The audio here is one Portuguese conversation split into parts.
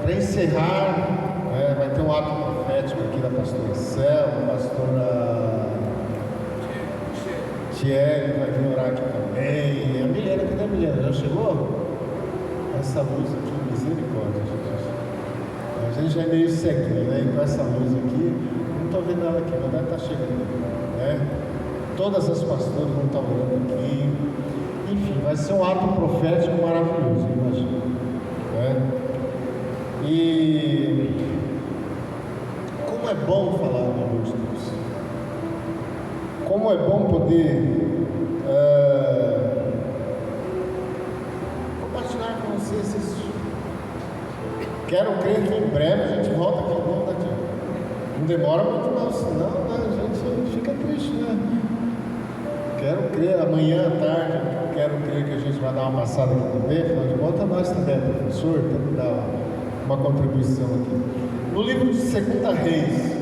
Para encerrar, vai ter um ato profético aqui da pastora Selma, pastora Thierry vai vir orar aqui também. A Milena, cadê a Milena? Já chegou? Essa luz aqui, misericórdia, Jesus. A gente já é meio ceguinho, né? E com essa luz aqui, não estou vendo ela aqui, mas deve estar chegando, né? Todas as pastoras vão estar orando aqui. Enfim, vai ser um ato profético maravilhoso, imagina, né? E como é bom falar do amor de Deus. Como é bom poder compartilhar com vocês isso. Quero crer que em breve a gente volta aqui ao daqui. Não demora muito não, senão a gente fica triste, né? Quero crer, amanhã à tarde, quero crer que a gente vai dar uma passada aqui também, afinal de contas nós também, professor, temos que dar uma contribuição aqui. No livro de 2 Reis,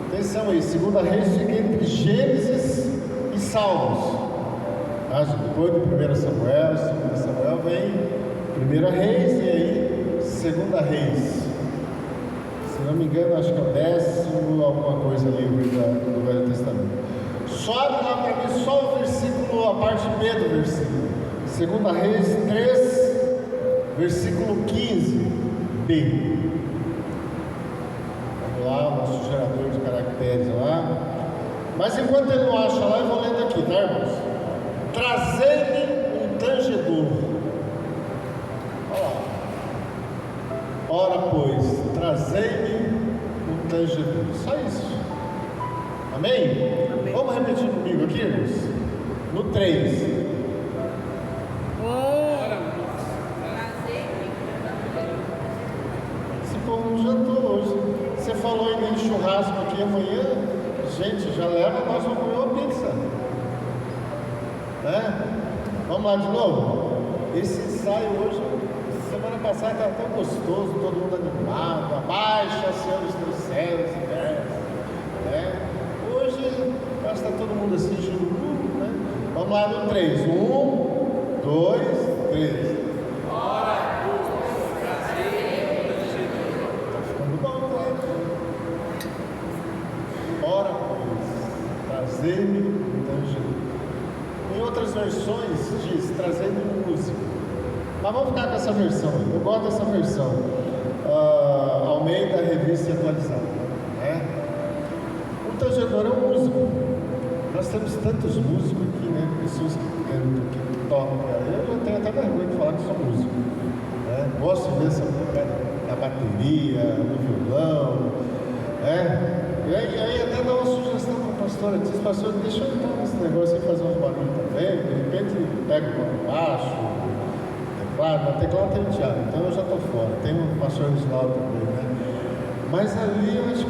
atenção aí, 2 Reis fica entre Gênesis e Salmos. Depois do 1 Samuel, 2 Samuel vem 1 Reis e aí 2 Reis. Se não me engano, acho que é o 10º, alguma coisa ali do Velho Testamento. Sobe lá para mim só o versículo, a parte B do versículo. 2 Reis 3, versículo 15b. Lá, o nosso gerador de caracteres lá. Mas enquanto ele não acha lá, eu vou lendo aqui, tá, irmãos? Trazei-me um tangedor. Olha lá. Ora, pois, trazei-me um tangedor. Só isso. Amém? Amém? Vamos repetir comigo aqui, irmãos? No 3. Jantou hoje. Você falou em churrasco aqui amanhã, gente, já leva, nós vamos comer uma pizza, né? Vamos lá de novo. Esse ensaio hoje, semana passada estava tão gostoso, todo mundo animado, abaixa, Senhor, os teus céus e terras, né? Hoje, acho que está todo mundo assim, jururu, né? Vamos lá no 3. 1, 2, 3. Trazei-me um tangedor. Em outras versões diz trazei-me um músico. Mas vamos ficar com essa versão. Eu gosto dessa versão. Almeida, revista atualizada, né? O tangedor é um músico. Nós temos tantos músicos aqui, né? Pessoas que tocam. Eu tenho até vergonha de falar que sou músico, né? Gosto de ver essa música na bateria, no violão, né? E aí até dá uma sugestão para a pastora, diz, pastor, deixa eu entrar nesse negócio e fazer uns barulhos também, de repente pega o baixo, teclado, mas teclado tem o Thiago, então eu já estou fora, tem o pastor Reginaldo também, né? Mas ali eu acho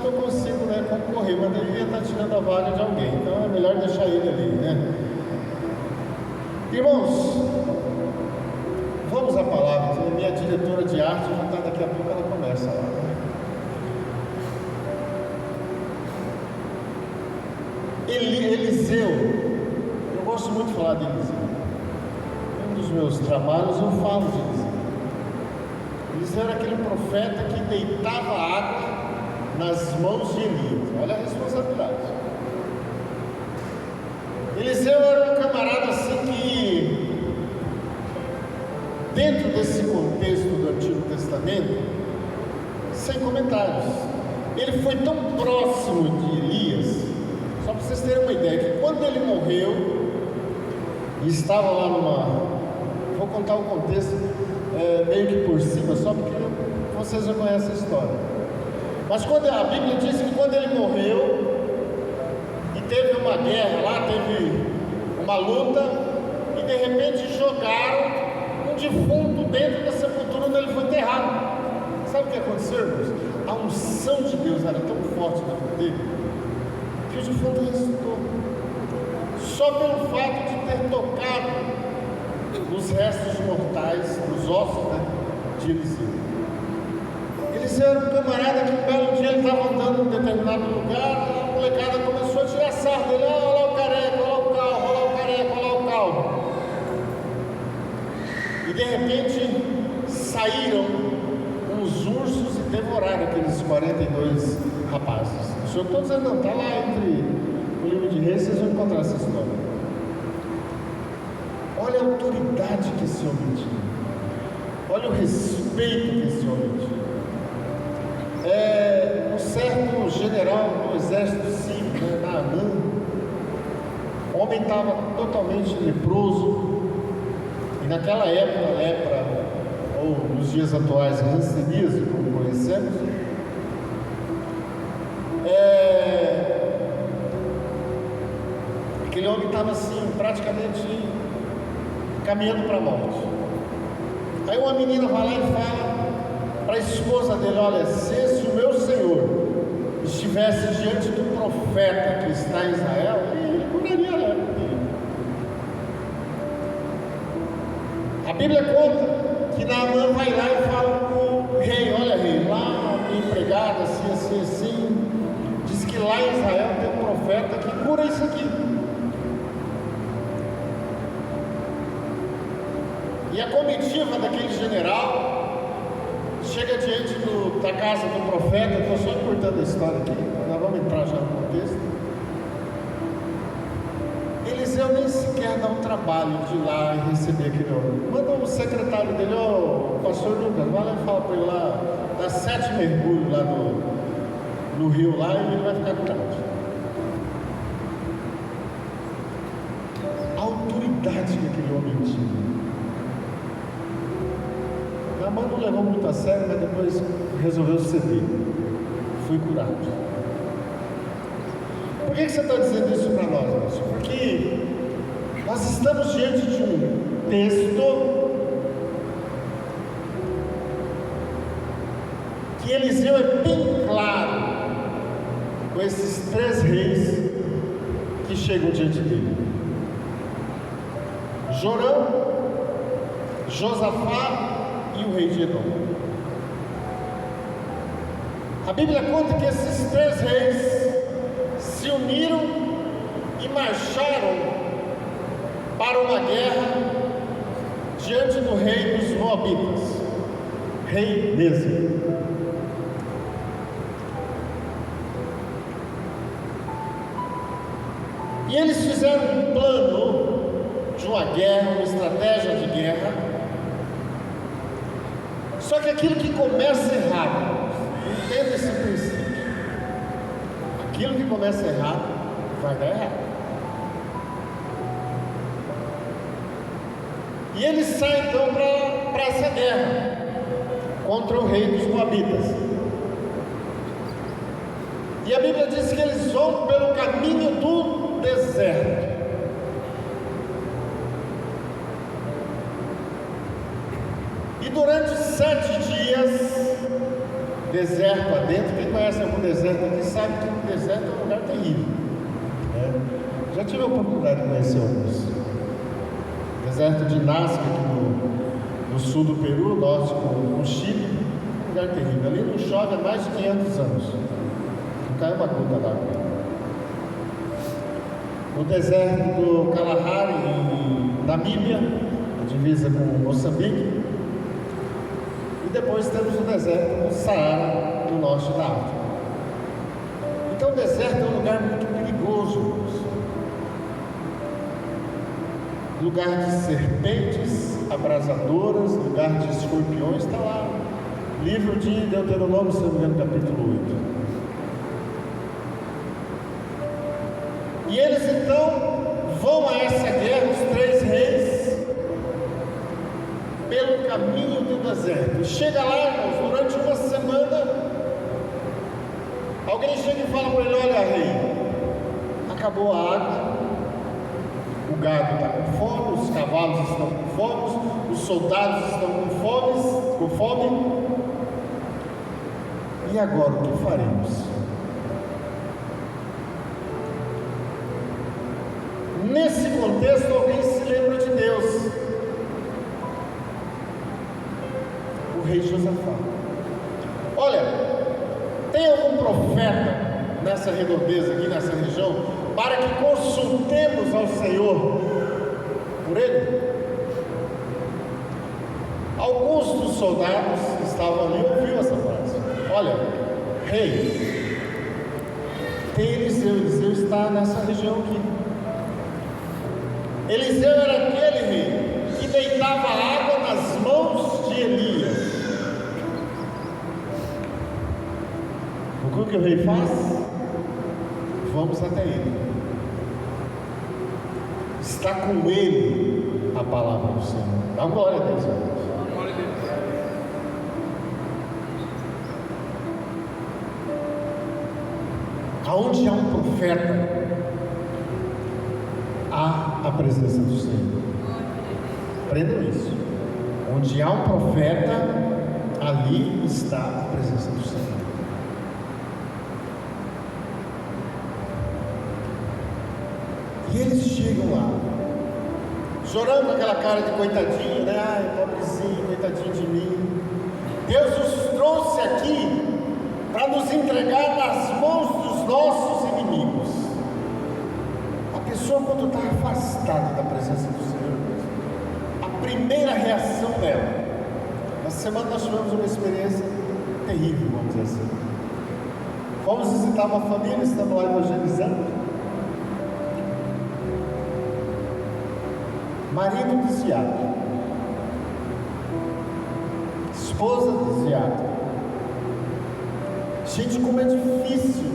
que eu consigo, né, concorrer, mas ele ia estar tirando a vaga de alguém, então é melhor deixar ele ali, né? Irmãos, vamos à palavra, a minha diretora de arte já está, daqui a pouco ela começa lá, né? Eliseu, eu gosto muito de falar de Eliseu. Um dos meus trabalhos eu falo de Eliseu. Eliseu era aquele profeta que deitava água nas mãos de Elias. Olha a responsabilidade. Eliseu era um camarada assim que, dentro desse contexto do Antigo Testamento, sem comentários, ele foi tão próximo de Elias. Só para vocês terem uma ideia, que quando ele morreu, e estava lá vou contar o contexto meio que por cima, só porque vocês já conhecem a história. Mas quando a Bíblia diz que quando ele morreu, e teve uma guerra lá, teve uma luta, e de repente jogaram um defunto dentro da sepultura onde ele foi enterrado. Sabe o que aconteceu, irmãos? A unção de Deus era tão forte na vida dele, que o defunto ressuscitou, só pelo fato de ter tocado nos restos mortais, nos ossos, né, de Eliseu. Eliseu era um camarada que um belo dia ele estava andando em um determinado lugar, a molecada começou a tirar sarro dele, olha lá o careca, olha lá o calvo, olha lá o careca, olha lá o calvo. E de repente saíram uns ursos e devoraram aqueles 42 rapazes. O senhor está dizendo, não, está lá entre o livro de Reis, vocês vão encontrar essa história. Olha a autoridade que esse homem tinha. Olha o respeito que esse homem tinha. Um certo general do exército sírio, Naamã, o homem estava totalmente leproso, e naquela época, lepra, ou nos dias atuais, ranceníase, como conhecemos, aquele homem estava assim, praticamente caminhando para a morte. Aí uma menina vai lá e fala para a esposa dele: olha, se o meu Senhor estivesse diante do profeta que está em Israel, ele curaria ela. A Bíblia conta que Naamã vai lá e fala para o rei: olha, rei, lá a minha empregada, assim, diz que lá em Israel tem um profeta que cura isso aqui. E a comitiva daquele general chega diante da casa do profeta. Estou só encurtando a história aqui, nós vamos entrar já no contexto. Eliseu nem sequer dá o trabalho de ir lá e receber aquele homem. Manda o secretário dele: pastor Lucas, vai lá e fala para ele lá, dá 7 mergulhos lá no rio lá, e ele vai ficar curado. A autoridade que aquele homem tinha. Naamã não levou muito a sério, mas depois resolveu ceder. Fui curado. Por que você está dizendo isso para nós, irmãos? Porque nós estamos diante de um texto que Eliseu é bem claro com esses 3 reis que chegam diante dele: Jorão, Josafá e o rei de Edom. A Bíblia conta que esses 3 reis se uniram e marcharam para uma guerra diante do rei dos Moabitas, rei Mesre. E eles fizeram um plano de uma guerra, uma estratégia de guerra. Só que aquilo que começa errado, entenda esse princípio, aquilo que começa errado, vai dar errado. E eles saem então para essa guerra contra o rei dos Moabitas. E a Bíblia diz que eles vão pelo caminho do deserto. E durante 7 dias, deserto adentro. Quem conhece algum deserto aqui sabe que o deserto é um lugar terrível, né? Já tive a oportunidade de conhecer alguns. Deserto de Nazca, aqui no sul do Peru, norte no Chile, um lugar terrível. Ali não chove há mais de 500 anos, não cai uma gota d'água. No deserto do Kalahari, em Namíbia, divisa com Moçambique. E depois temos o deserto do Saara, no norte da África. Então o deserto é um lugar muito perigoso, lugar de serpentes abrasadoras, lugar de escorpiões. Está lá, livro de Deuteronômio, se não me engano, capítulo 8. E eles então vão a essa guerra, os 3 reis, pelo caminho do deserto. Chega lá, irmãos, durante uma semana, alguém chega e fala para ele: olha, rei, acabou a água, o gado está com fome, os cavalos estão com fome, os soldados estão com fome. E agora o que faremos? Nesse contexto, alguém se lembra de Deus. O rei Josafá. Olha, tem algum profeta nessa redondeza aqui, nessa região, para que consultemos ao Senhor por ele? Alguns dos soldados que estavam ali ouviram essa frase. Olha, rei, tem Eliseu está nessa região aqui. Eliseu era aquele rei que deitava água nas mãos de Elias. O que o rei faz? Vamos até ele. Está com ele a palavra do Senhor. Dá glória a Deus. Glória a Deus. Aonde há um profeta, há a presença do Senhor. Aprendam isso. Onde há um profeta, ali está a presença do Senhor. E eles chegam lá, chorando com aquela cara de coitadinho, né? Ai, pobrezinho, coitadinho de mim. Deus nos trouxe aqui para nos entregar nas mãos dos nossos inimigos. A pessoa, quando está afastada da presença do Senhor, a primeira reação dela, essa semana nós tivemos uma experiência terrível, vamos dizer assim. Fomos visitar uma família, estamos lá evangelizando. Marido desviado, esposa desviada. Gente, como é difícil.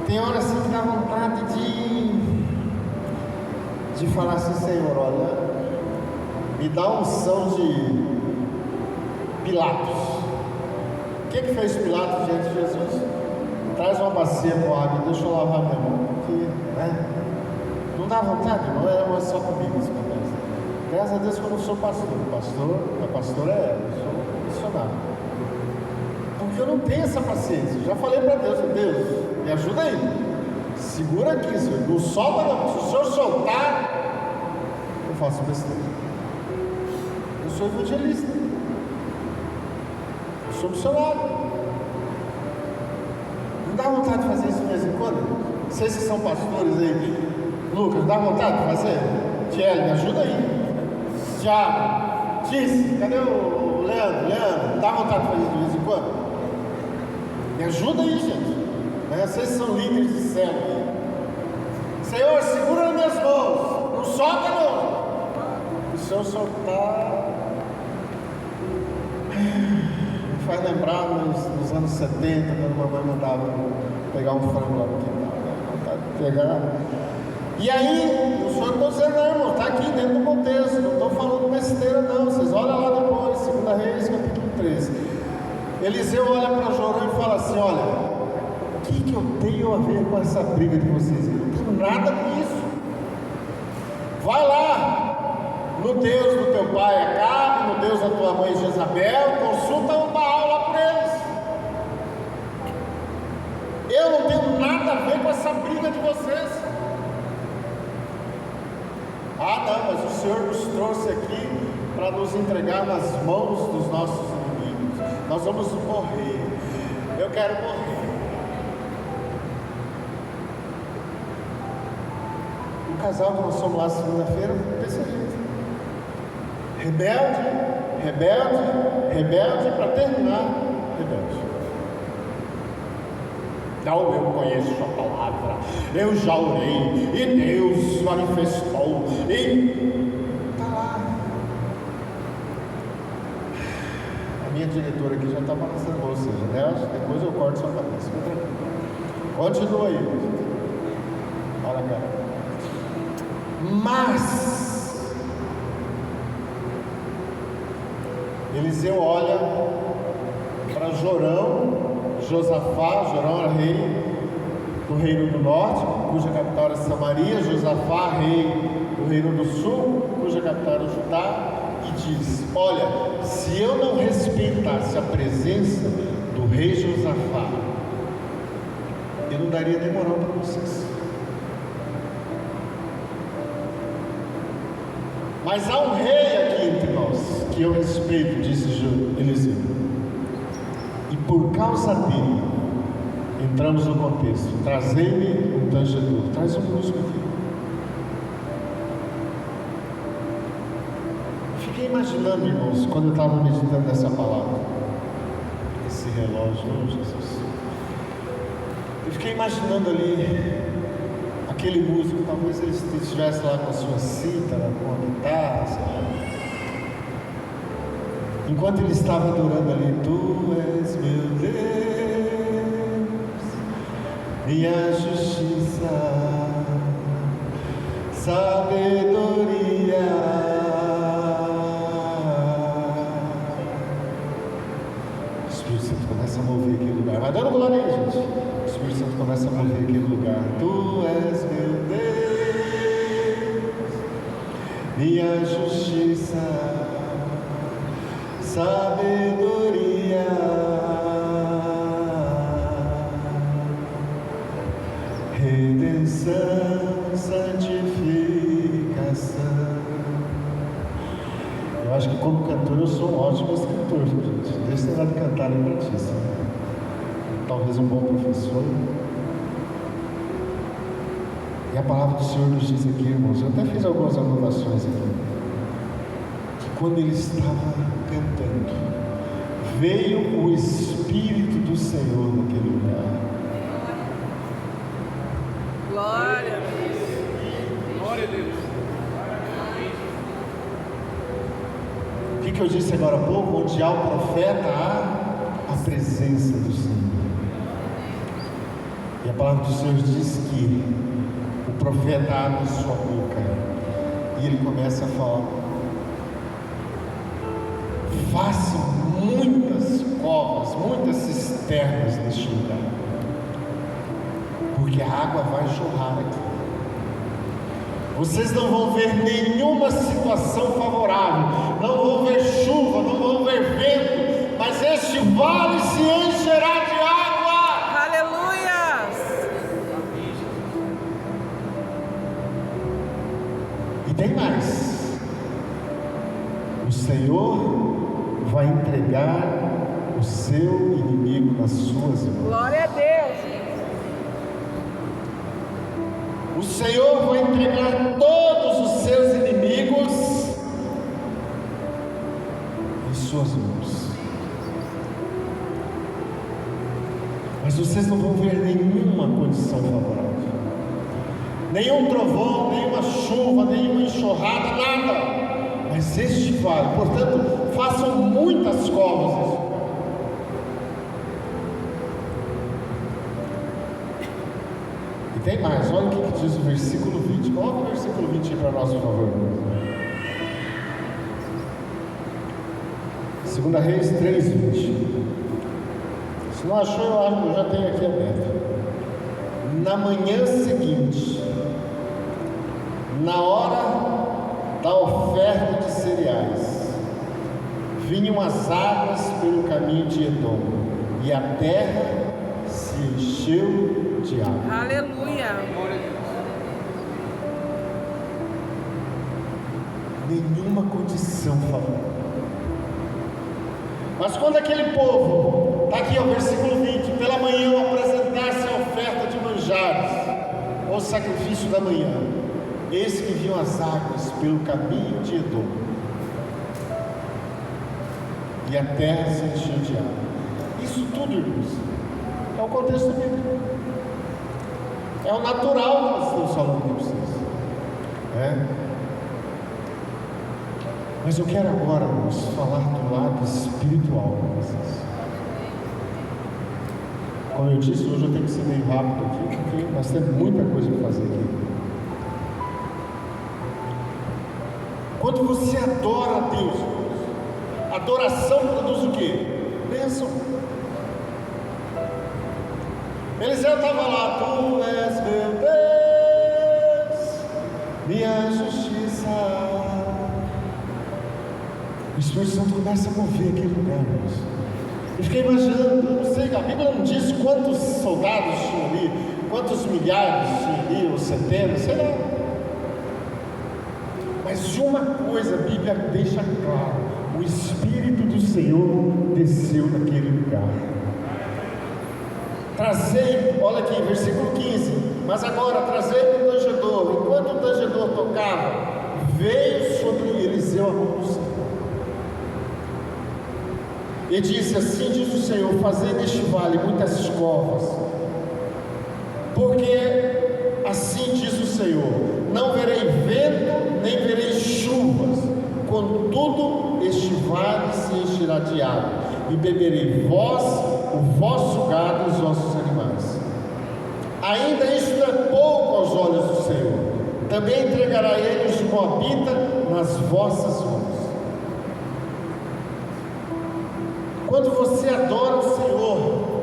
Tem hora assim que dá vontade de falar assim: Senhor, olha, me dá a unção de Pilatos. O que fez Pilatos diante de Jesus? Traz uma bacia com água, deixa eu lavar minha mão, porque, né? Não dá vontade, não é só comigo isso acontece. Graças a Deus que eu não sou pastor. A pastora é ela, eu sou missionário. Porque eu não tenho essa paciência. Já falei para Deus, me ajuda aí. Segura aqui, Senhor. Não solta não. Se o Senhor soltar, eu faço besteira. Eu sou evangelista. Eu sou missionário. Não dá vontade de fazer isso de vez em quando? Vocês que são pastores aí, Lucas, dá vontade de fazer? Tiele, me ajuda aí. Tiago, Tice, cadê o Leandro? Leandro, dá vontade de fazer isso de vez em quando? Me ajuda aí, gente. Vocês são líderes de céu. Senhor, segura nas minhas mãos. Não solta não. Se eu soltar, me faz lembrar nos anos 70, quando a mamãe mandava pegar um frango lá no quintal. Vontade de pegar. E aí, o senhor está dizendo, não, irmão, está aqui dentro do contexto, não estou falando besteira não, vocês olham lá depois, 2 Reis, capítulo 13. Eliseu olha para Jorão e fala assim: olha, o que eu tenho a ver com essa briga de vocês? Eu não tenho nada com isso. Vai lá, no Deus do teu pai Acabe, no Deus da tua mãe Jezabel, consulta um Baal lá por eles. Eu não tenho nada a ver com essa briga de vocês. Ah, não, mas o Senhor nos trouxe aqui para nos entregar nas mãos dos nossos inimigos. Nós vamos morrer. Eu quero morrer. O casal que nós fomos lá segunda-feira, desse jeito. Rebelde, rebelde, rebelde, para terminar, rebelde. Não, eu conheço a palavra, eu já orei, e Deus manifestou, e está lá. A minha diretora aqui já está balançando, ou seja, né? Depois eu corto sua cabeça. Continua aí. Olha cá. Mas Eliseu olha para Jorão, Jorão era rei do reino do norte, cuja capital era Samaria. Josafá, rei do reino do sul, cuja capital era Judá. E diz: olha, se eu não respeitasse a presença do rei Josafá, eu não daria nem moral para vocês. Mas há um rei aqui entre nós que eu respeito, disse Eliseu. E por causa dele, entramos no contexto. Trazei-me um tangedor. Traz um músico aqui. imaginando, irmãos, quando eu estava meditando nessa palavra, esse relógio, oh Jesus, eu fiquei imaginando ali aquele músico, talvez ele estivesse lá com a sua cítara, com a guitarra, sei lá. Enquanto ele estava adorando ali, Tu és meu Deus, minha justiça, sabedoria. O Espírito Santo começa a mover aquele lugar. Vai dando glória aí, gente. O Espírito Santo começa a mover aquele lugar. Tu és meu Deus, minha justiça, sabedoria, redenção, santificação. Eu acho que como cantor eu sou um ótimo escritor, gente. Deixa eu de cantar em notícia. Talvez um bom professor. E a palavra do Senhor nos diz aqui, irmãos, eu até fiz algumas anotações aqui, que quando ele estava cantando, veio o Espírito do Senhor naquele lugar. Glória a Deus. Glória a Deus. O que eu disse agora há pouco? Onde há o profeta, há a presença do Senhor. E a palavra do Senhor diz que o profeta abre sua boca e ele começa a falar: façam muitas covas, muitas cisternas neste lugar, porque a água vai jorrar aqui. Vocês não vão ver nenhuma situação favorável, não vão ver chuva, não vão ver vento, mas este vale se encherá de água. Aleluia! E tem mais: o Senhor vai entregar o seu inimigo nas suas mãos. Glória a Deus! O Senhor vai entregar todos os seus inimigos em suas mãos. Mas vocês não vão ver nenhuma condição favorável, nenhum trovão, nenhuma chuva, nenhuma enxurrada, nada. Mas este vale, portanto, façam muitas covas. E tem mais, olha o que diz o versículo 20. Coloca o versículo 20 aí para nós, por favor. 2 Reis 3:20. Se não achou, eu já tenho aqui aberto. Na manhã seguinte, na hora da oferta de cereais, vinham as águas pelo caminho de Edom, e a terra se encheu de água. Aleluia! Nenhuma condição favorável. Mas quando aquele povo, está aqui o versículo 20, pela manhã apresentasse a oferta de manjares, ou sacrifício da manhã, eis que vinham as águas pelo caminho de Edom, e a terra se encheu de água. Isso tudo, irmãos, é o contexto bíblico, é o natural que nós estamos falando com vocês. Mas eu quero agora, irmãos, falar do lado espiritual com vocês. Como eu disse, hoje eu tenho que ser meio rápido aqui, porque nós temos muita coisa para fazer aqui. Quando você adora a Deus, irmãos, adoração produz o quê? Bênção. Eliseu estava lá: Tu és meu Deus, minha justiça. O Espírito Santo começa a mover aquele lugar, irmãos. Eu fiquei imaginando, não sei, a Bíblia não diz quantos soldados tinham ali, quantos milhares tinham ali, ou centenas, sei lá. Mas de uma coisa a Bíblia deixa claro: o Espírito do Senhor desceu naquele lugar. Trazei, olha aqui, versículo 15: mas agora trazei o tangedor. Enquanto o tangedor tocava, veio sobre Eliseu a mão do Senhor. E disse: assim diz o Senhor, fazei neste vale muitas covas, porque assim diz o Senhor, não verei vento, nem verei chuvas, contudo este vale se encherá de água, e beberei vós, o vosso gado e os vossos animais. Ainda isto é pouco aos olhos do Senhor, também entregará ele os moabitas nas vossas mãos. Quando você adora o Senhor,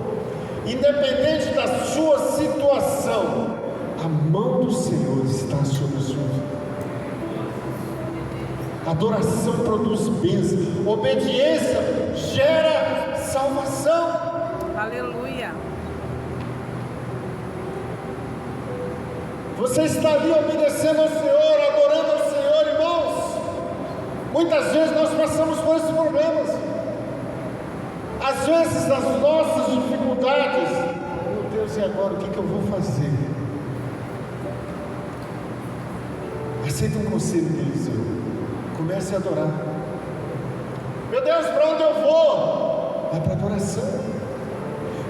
independente da sua situação, a mão do Senhor está sobre a sua vida. Adoração produz bênção, obediência gera salvação. Aleluia. Você está ali obedecendo ao Senhor, adorando ao Senhor, irmãos. Muitas vezes nós passamos por esses problemas. Às vezes, nas nossas dificuldades, meu Deus, e agora o que eu vou fazer? Aceita um conselho de Eliseu. Comece a adorar. Meu Deus, para onde eu vou? Vai para a adoração.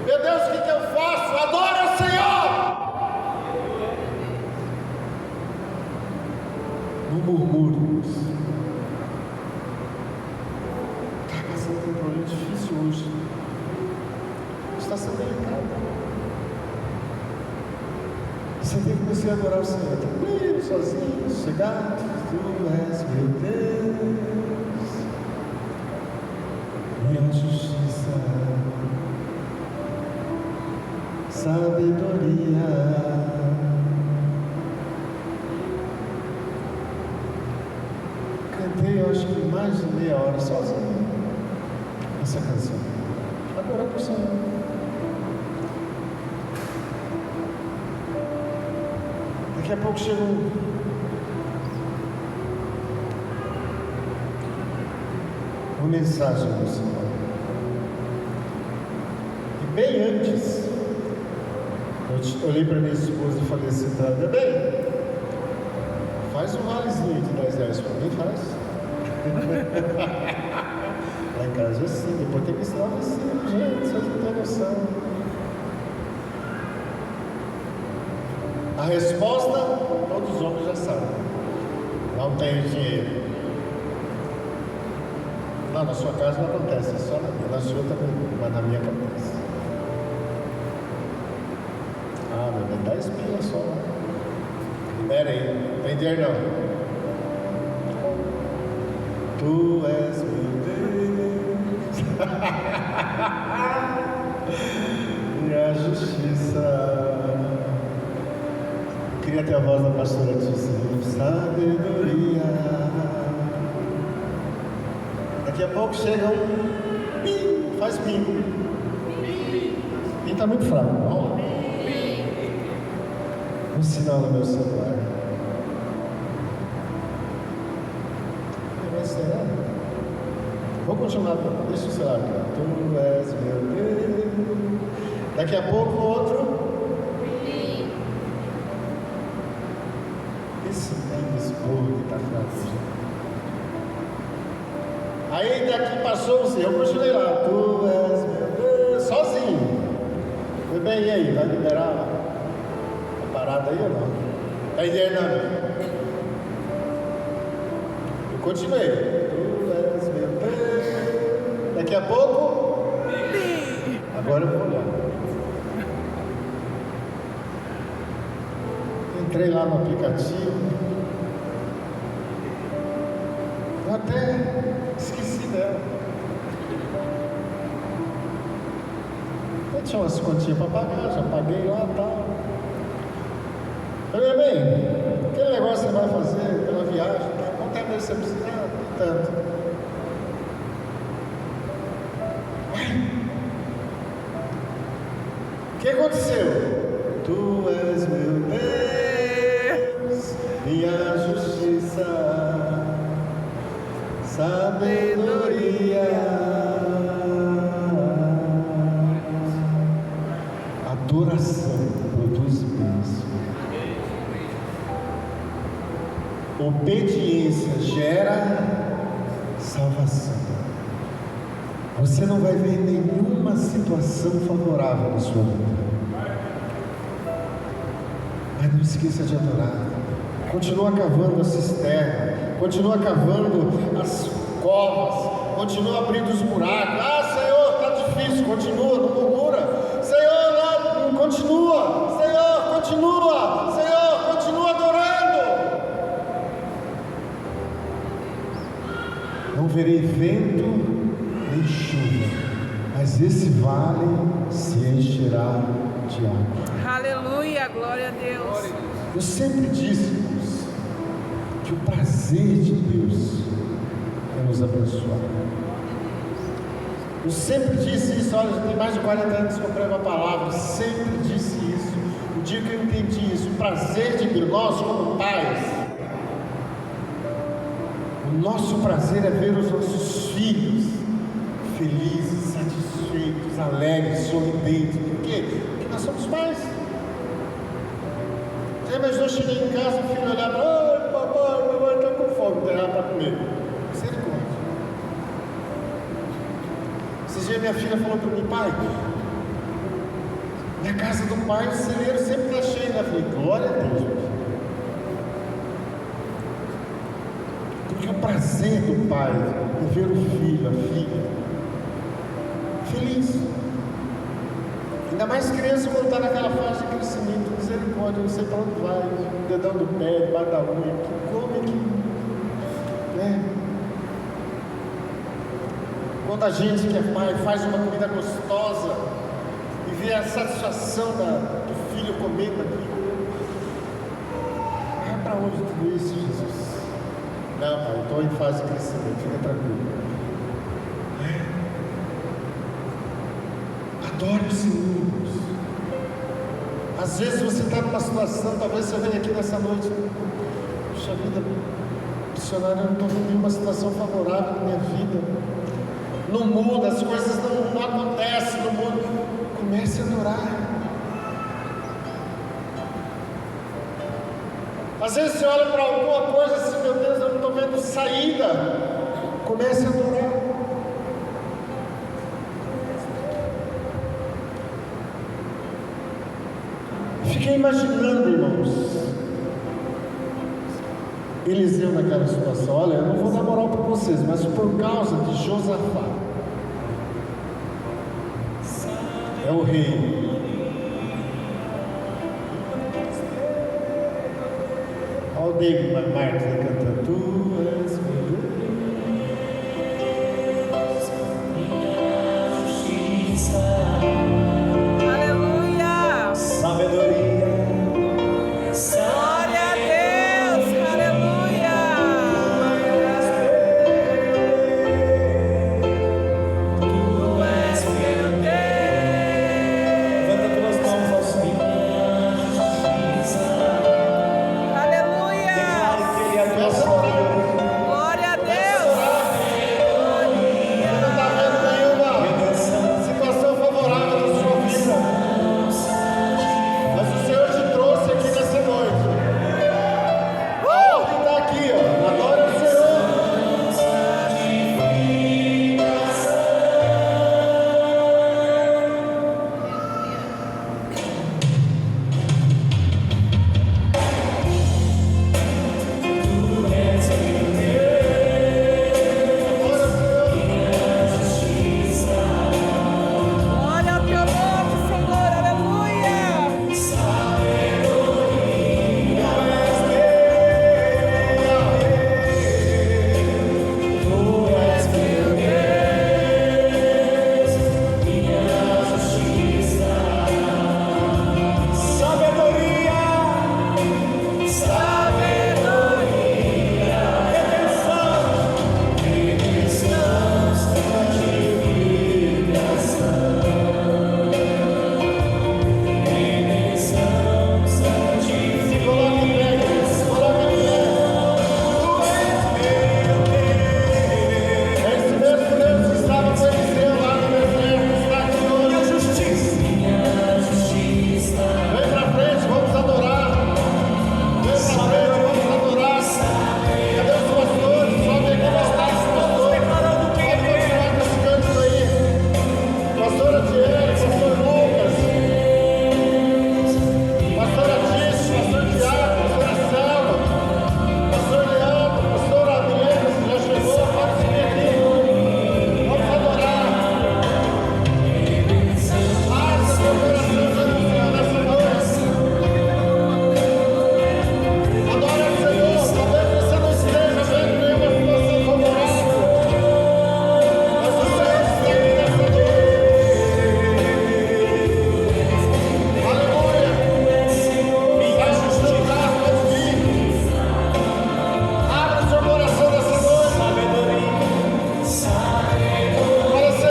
Meu Deus, o que eu faço? Adora o Senhor. Não murmure. Está passando por um problema difícil hoje. Está sendo delicado. Você tem que começar a adorar o Senhor. Tranquilo, sozinho, sossegado. Tu és meu Deus, minha justiça, sabedoria. Cantei, eu acho que mais de meia hora sozinho essa canção. Agora para o Senhor. Daqui a pouco chega uma mensagem do Senhor. E bem antes, eu olhei para minha esposa e falei assim: tá bem? Faz um valezinho de R$10 para mim, faz. Lá em casa assim, depois tem que ensinar você, gente, vocês não têm noção. A resposta, todos os homens já sabem. Não tenho dinheiro. Não, na sua casa não acontece, é só na minha. Na sua também, mas na minha acontece. Ah, meu bem, 10 pila só. Espera aí, não tem dinheiro não. Tu és meu Deus, minha justiça. Queria ter a voz da pastora Tícia. Sabedoria. Daqui a pouco chega um pim, faz pim. Pim está muito fraco, não? Um sinal no meu celular. Vai ser, né? Vou continuar, deixa o celular aqui. Tu és meu Deus. Daqui a pouco outro. Esse povo que está fraco. Aí daqui passou o Senhor, eu continuei lá. Tu és meu Deus, sozinho. Foi bem, e aí? Vai liberar a parada aí ou não? Está entendendo? Eu continuei. Tu és meu Deus. Daqui a pouco. Agora eu vou olhar. Entrei lá no aplicativo. Eu até esqueci dela. Eu tinha umas continhas para pagar, já paguei lá e tal. Falei, bem, aquele negócio que você vai fazer pela viagem, quanto é que você precisa? Tanto. O que aconteceu? Tu és meu Deus, minha justiça, sabedoria. Adoração produz bênção. Obediência gera salvação. você não vai ver nenhuma situação favorável na sua vida. Mas não esqueça de adorar. Continua cavando a cisterna, continua cavando as covas, continua abrindo os buracos. Ah, Senhor, está difícil, continua, não murmura. Senhor, não, continua. Senhor, continua. Senhor, continua adorando. Não verei vento nem chuva, mas esse vale se encherá de água. Aleluia, glória a Deus. Eu sempre disse, irmãos, que o prazer de Deus é nos abençoar. Eu sempre disse isso, olha, já tem mais de 40 anos que eu prego a palavra, eu sempre disse isso. O dia que eu entendi isso, o prazer de Deus, nós como pais, o nosso prazer é ver os nossos filhos felizes, satisfeitos, alegres, sorridentes. Por quê? Porque nós somos pais. Mas eu cheguei em casa, o filho olhava, ai, papai, estou com fome, não tem nada para comer. Misericórdia. Esses dias minha filha falou para mim, pai, na casa do pai o celeiro sempre está cheio. Eu falei, glória a Deus, meu filho. Porque o prazer do pai é ver o filho, a filha, feliz. Ainda mais criança quando está naquela fase de crescimento, misericórdia, não sei para onde vai, o dedão do pé, debaixo da unha, que come, que. Né? Quando a gente que é pai faz uma comida gostosa e vê a satisfação do filho comendo aquilo, vai para onde tudo isso, Jesus? Não, pai, estou em fase de crescimento, fica tranquilo. Adore o Senhor. Às vezes você está numa situação, talvez você venha aqui nessa noite, puxa vida, missionário, eu não estou vendo nenhuma situação favorável na minha vida, não muda, as coisas não acontecem, não muda. Comece a adorar. Às vezes você olha para alguma coisa assim, meu Deus, eu não estou vendo saída. Comece a adorar. Fiquei imaginando, irmãos, Eliseu naquela situação. Olha, eu não vou dar moral para vocês, mas por causa de Josafá, é o rei. Olha o David Martins cantando. Tu és